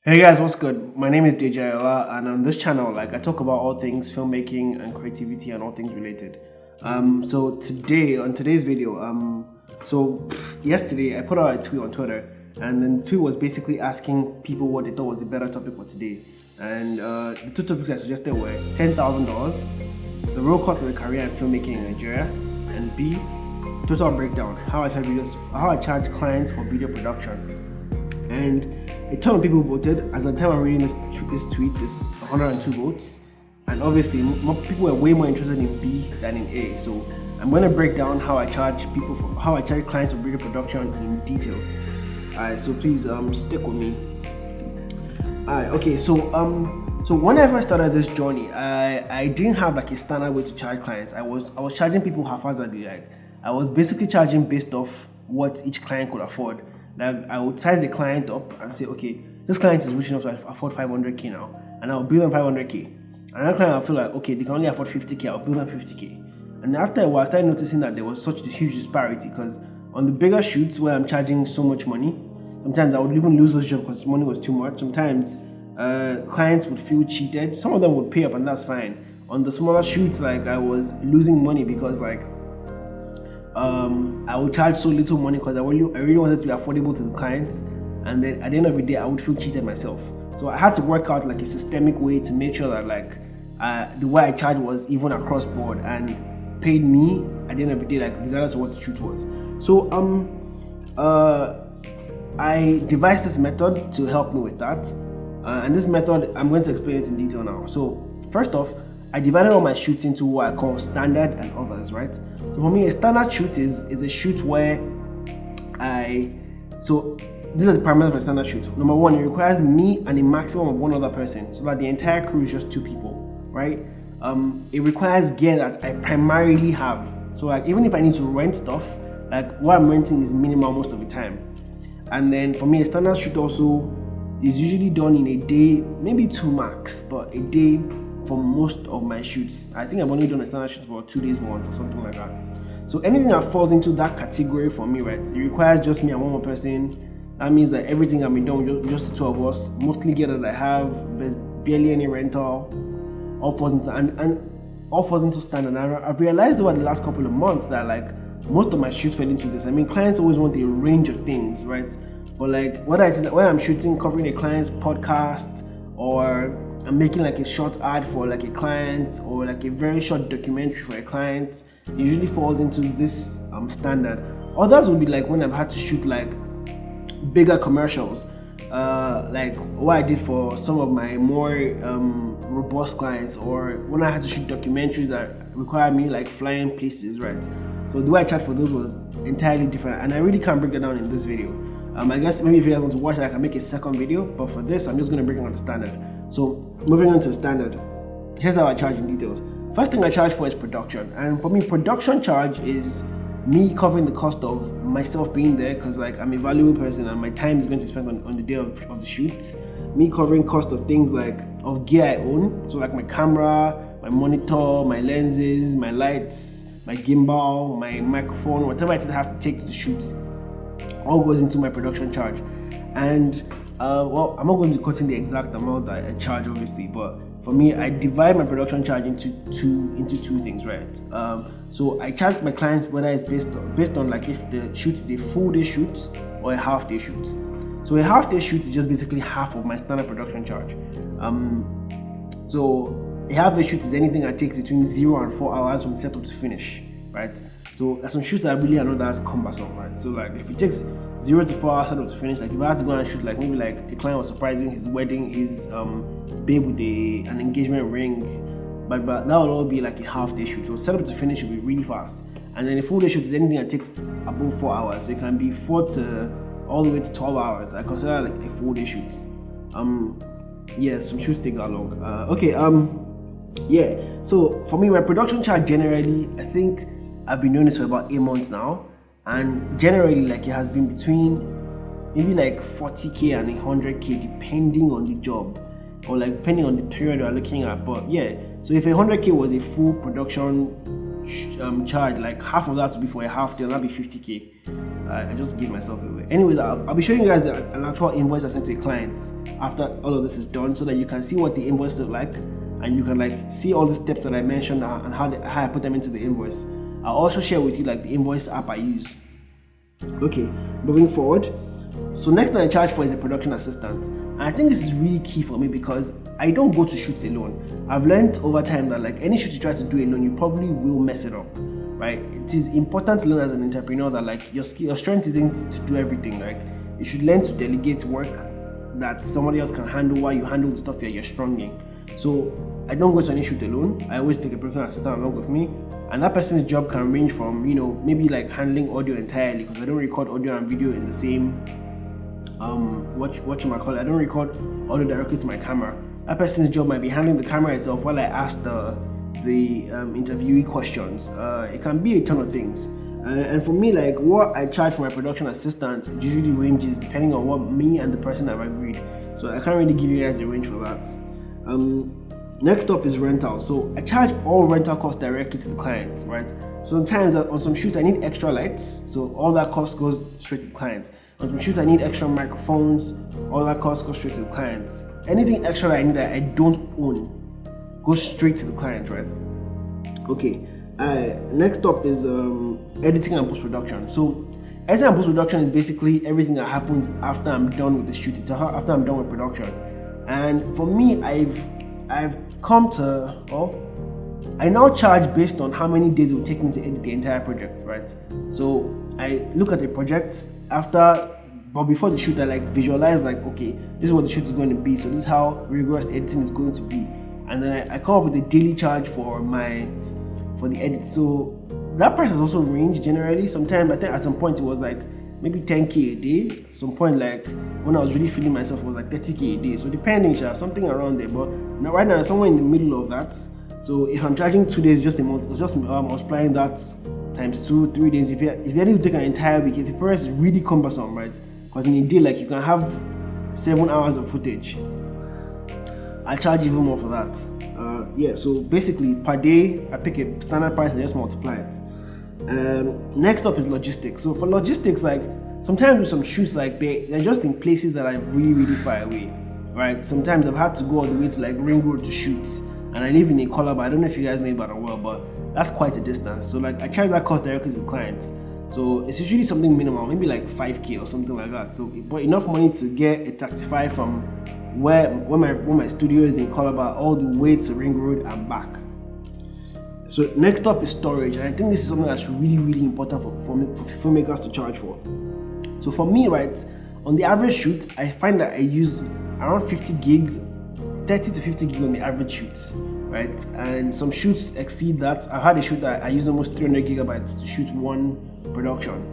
Hey guys, what's good? My name is DJ Ola, and on this channel, I talk about all things filmmaking and creativity and all things related. So today, on today's video, yesterday I put out a tweet on Twitter, and then the tweet was basically asking people what they thought was the better topic for today. And the two topics I suggested were $10,000, the real cost of a career in filmmaking in Nigeria, and B, total breakdown, how I charge clients for video production. And a ton of people voted. As of the time I'm reading this tweet, is 102 votes, and obviously more people were way more interested in B than in A. So I'm going to break down how I charge clients for video production in detail. Alright, so please stick with me. Alright, okay, so when I first started this journey, I didn't have a standard way to charge clients. I was charging people haphazardly. I was basically charging based off what each client could afford. I would size the client up and say, okay, this client is rich enough to afford 500k now, and I'll bill them 500k. Another client, I'll feel like, okay, they can only afford 50k, I'll bill them 50k. And after a while, I started noticing that there was such a huge disparity, because on the bigger shoots where I'm charging so much money, sometimes I would even lose those jobs because money was too much. Sometimes clients would feel cheated. Some of them would pay up, and that's fine. On the smaller shoots, I was losing money because I would charge so little money because I really wanted to be affordable to the clients, and then at the end of the day I would feel cheated myself. So I had to work out a systemic way to make sure that the way I charged was even across board and paid me at the end of the day, regardless of what the shoot was. So I devised this method to help me with that, and this method I'm going to explain it in detail now. So first off, I divided all my shoots into what I call standard and others, right? So for me, a standard shoot is a shoot where these are the parameters of a standard shoot. Number one, it requires me and a maximum of one other person, so that the entire crew is just two people, right? It requires gear that I primarily have. So even if I need to rent stuff, what I'm renting is minimal most of the time. And then for me, a standard shoot also is usually done in a day, maybe two max, but a day for most of my shoots. I think I've only done a standard shoot for 2 days once or something like that. So anything that falls into that category for me, right, it requires just me and one more person. That means that everything I've been doing with just the two of us, mostly gear that I have, there's barely any rental, all falls into standard. And I've realized over the last couple of months that most of my shoots fell into this. I mean, clients always want a range of things, right? But when I'm shooting, covering a client's podcast, or I'm making a short ad for a client, or a very short documentary for a client, it usually falls into this standard. Others would be when I've had to shoot bigger commercials, like what I did for some of my more robust clients, or when I had to shoot documentaries that required me flying places, right? So the way I charge for those was entirely different, and I really can't break that down in this video. I guess maybe if you guys want to watch it, I can make a second video, but for this I'm just going to break it on the standard. So moving on to the standard, here's how I charge in details. First thing I charge for is production, and for me, production charge is me covering the cost of myself being there, because I'm a valuable person and my time is going to be spent on the day of the shoot. Me covering cost of things of gear I own, so my camera, my monitor, my lenses, my lights, my gimbal, my microphone, whatever it is I have to take to the shoots, all goes into my production charge. And I'm not going to quote in the exact amount that I charge, obviously, but for me, I divide my production charge into two things, right? So I charge my clients whether it's based on if the shoot is a full day shoot or a half day shoot. So a half day shoot is just basically half of my standard production charge. So a half day shoot is anything that takes between 0 and 4 hours from setup to finish, right? So there's some shoots that really are not that cumbersome, right? So if it takes 0 to 4 hours setup to finish, if I had to go and shoot maybe a client was surprising his wedding, his babe with an engagement ring, but that will all be a half day shoot. So setup to finish will be really fast. And then a full day shoot is anything that takes above 4 hours. So it can be 4 to all the way to 12 hours. I consider a full day shoot. Yeah, some shoots take that long. So for me, my production charge generally, I think I've been doing this for about 8 months now, and generally it has been between maybe 40k and 100k depending on the job, or depending on the period we're looking at. But yeah, so if 100k was a full production charge, like half of that to be for a half day, and that'll be 50k. I just give myself away. Anyways, I'll be showing you guys an actual invoice I sent to a client after all of this is done, so that you can see what the invoice looks like, and you can like see all the steps that I mentioned and how I put them into the invoice. I'll also share with you like the invoice app I use. Okay, moving forward. So next thing I charge for is a production assistant. And I think this is really key for me because I don't go to shoots alone. I've learned over time that like any shoot you try to do alone, you probably will mess it up, right? It is important to learn as an entrepreneur that like your strength isn't to do everything. Like you should learn to delegate work that somebody else can handle while you handle the stuff you're strong in. So I don't go to any shoot alone. I always take a production assistant along with me. And that person's job can range from, maybe like handling audio entirely, because I don't record audio and video in the same I don't record audio directly to my camera. That person's job might be handling the camera itself while I ask the interviewee questions. It can be a ton of things. And for me, like what I charge for my production assistant usually ranges depending on what me and the person have agreed. So I can't really give you guys a range for that. Next up is rental. So I charge all rental costs directly to the client, right? Sometimes on some shoots I need extra lights, so all that cost goes straight to the client. On some shoots I need extra microphones, all that cost goes straight to the clients. Anything extra that I need that I don't own goes straight to the client, right? Okay. Next up is editing and post-production. So editing and post-production is basically everything that happens after I'm done with the shoot. It's after I'm done with production. And for me, I've come to, I now charge based on how many days it will take me to edit the entire project, right? So I look at the project but before the shoot, I like visualize like, okay, this is what the shoot is going to be, so this is how rigorous editing is going to be, and then I come up with a daily charge for the edit. So that price has also ranged generally. Sometimes I think at some point it was like maybe 10k a day. Some point like when I was really feeling myself, it was like 30k a day. So depending, something around there. But right now, somewhere in the middle of that. So if I'm charging 2 days, just a month, it's just multiplying that times 2, 3 days. If you need to take an entire week, if the process is really cumbersome, right? Because in a day, like you can have 7 hours of footage. I charge even more for that. So basically per day, I pick a standard price and just multiply it. Next up is logistics. So for logistics, like sometimes with some shoots, like they're just in places that are really, really far away, right? Sometimes I've had to go all the way to like Ring Road to shoot, and I live in a Colaba. I don't know if you guys know about it well, but that's quite a distance. So like I charge that cost directly to the clients. So it's usually something minimal, maybe like 5k or something like that. So but enough money to get a Taxify from where my studio is in Colaba all the way to Ring Road and back. So next up is storage, and I think this is something that's really, really important for filmmakers to charge for. So for me, right, on the average shoot, I find that I use around 50 gig, 30 to 50 gig on the average shoot, right? And some shoots exceed that. I've had a shoot that I used almost 300 gigabytes to shoot one production,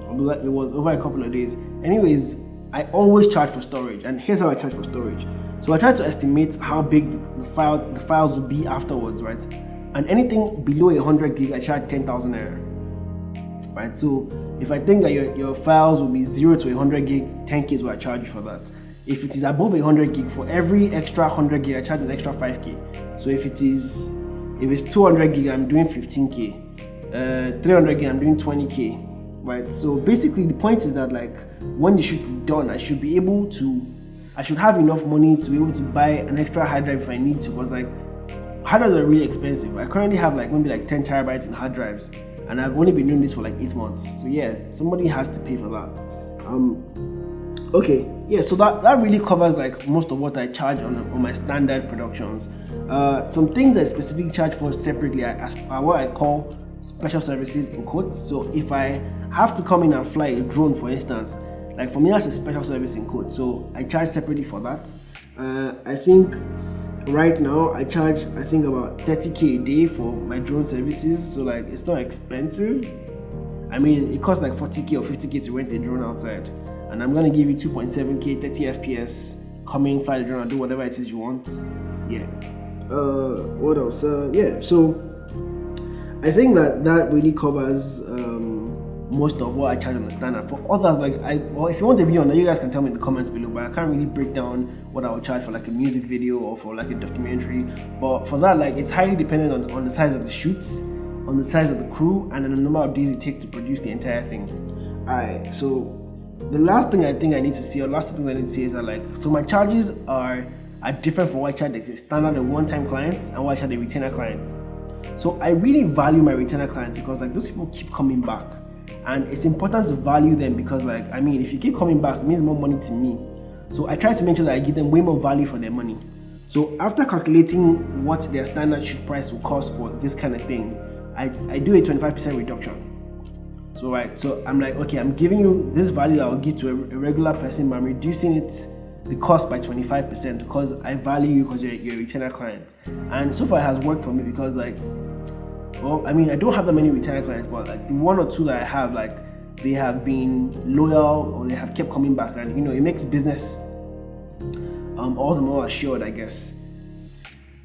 although it was over a couple of days. Anyways, I always charge for storage, and here's how I charge for storage. So I try to estimate how big the files will be afterwards, right? And anything below 100 gig, I charge 10,000 naira, right? So if I think that your files will be 0 to 100 gig, 10k is what I charge you for that. If it is above 100 gig, for every extra 100 gig, I charge an extra 5k. So if it's 200 gig, I'm doing 15k. 300 gig, I'm doing 20k, right? So basically, the point is that like when the shoot is done, I should have enough money to be able to buy an extra hard drive if I need to, because like hard drives are really expensive. I currently have like maybe like 10 terabytes in hard drives, and I've only been doing this for like 8 months. So yeah, somebody has to pay for that. Okay, yeah, so that really covers like most of what I charge on my standard productions. Some things I specifically charge for separately are what I call special services in quotes. So if I have to come in and fly a drone, for instance, like for me that's a special service in quotes, so I charge separately for that. I think right now I charge about 30k a day for my drone services, so like it's not expensive. I mean, it costs like 40k or 50k to rent a drone outside, and I'm gonna give you 2.7k 30 fps, come in, fly the drone and do whatever it is you want. Yeah. What else? Yeah, so I think that really covers most of what I charge on the standard. For others, like if you want a video on that, you guys can tell me in the comments below, but I can't really break down what I would charge for like a music video or for like a documentary. But for that, like it's highly dependent on the size of the shoots on the size of the crew and then the number of days it takes to produce the entire thing. Alright, so the last thing I think I need to see, or last two things I need to say is that so my charges are different from what I charge the standard and one-time clients and what I charge the retainer clients. So I really value my retainer clients because those people keep coming back, and it's important to value them because if you keep coming back, it means more money to me. So I try to make sure that I give them way more value for their money. So after calculating what their standard shoot price will cost for this kind of thing, I do a 25% reduction. So I'm like, okay, I'm giving you this value that I'll give to a regular person, but I'm reducing the cost by 25% because I value you because you're a retainer client. And so far it has worked for me because I don't have that many retainer clients, but the one or two that I have, they have been loyal or they have kept coming back, and it makes business all the more assured, I guess.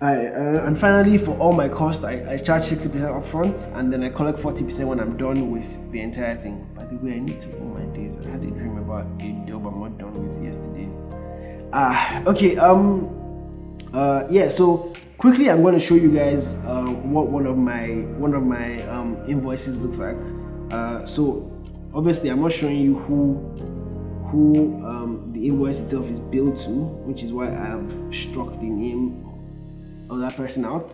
And finally, for all my costs, I charge 60% upfront, and then I collect 40% when I'm done with the entire thing. By the way, I need to own my days. I had a dream about a job I'm not done with yesterday. Okay. So quickly, I'm going to show you guys what one of my invoices looks like. So obviously, I'm not showing you who the invoice itself is billed to, which is why I have struck the name of that person out.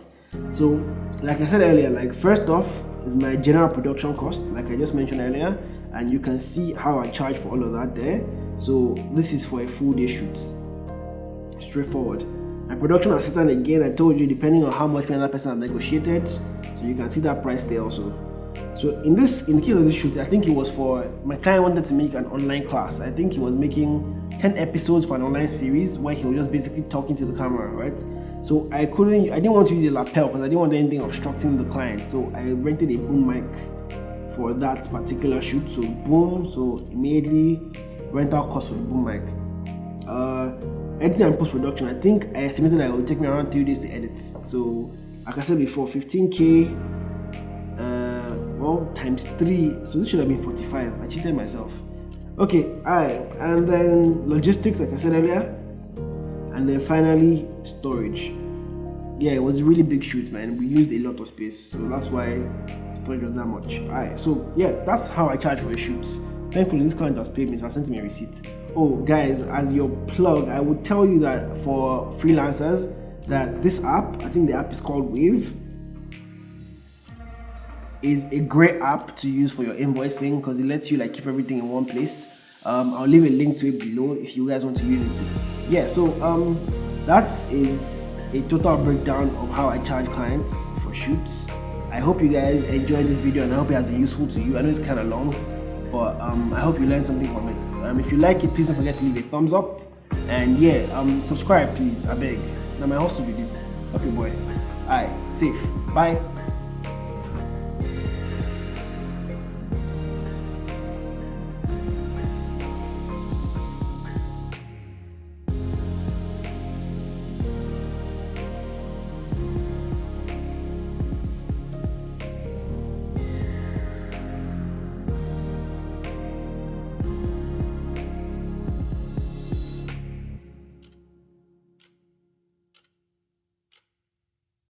So like I said earlier, first off is my general production cost, like I just mentioned earlier, and you can see how I charge for all of that there. So this is for a full day shoot, straightforward. My production assistant, again, I told you, depending on how much another person has negotiated, so you can see that price there also. So in the case of this shoot, I think it was for my client wanted to make an online class. I think he was making 10 episodes for an online series where he was just basically talking to the camera, right? So I didn't want to use a lapel because I didn't want anything obstructing the client. So I rented a boom mic for that particular shoot. So boom, so immediately rental cost for the boom mic. Editing and post-production, I think I estimated that it would take me around 3 days to edit. So like I said before, 15K times 3, so this should have been 45. I cheated myself. Okay, alright, and then logistics, like I said earlier, and then finally storage. Yeah, it was a really big shoot, man. We used a lot of space, so that's why storage was that much. Alright, so yeah, that's how I charge for a shoot. Thankfully, this client has paid me, so I sent him a receipt. Oh, guys, as your plug, I would tell you that for freelancers, that this app, I think the app is called Wave, is a great app to use for your invoicing because it lets you keep everything in one place. I'll leave a link to it below if you guys want to use it too. Yeah, so that is a total breakdown of how I charge clients for shoots. I hope you guys enjoyed this video and I hope it has been useful to you. I know it's kind of long, but I hope you learned something from it. If you like it, please don't forget to leave a thumbs up, and subscribe please, I beg. Now my host will be this. Okay boy. Alright, safe. Bye.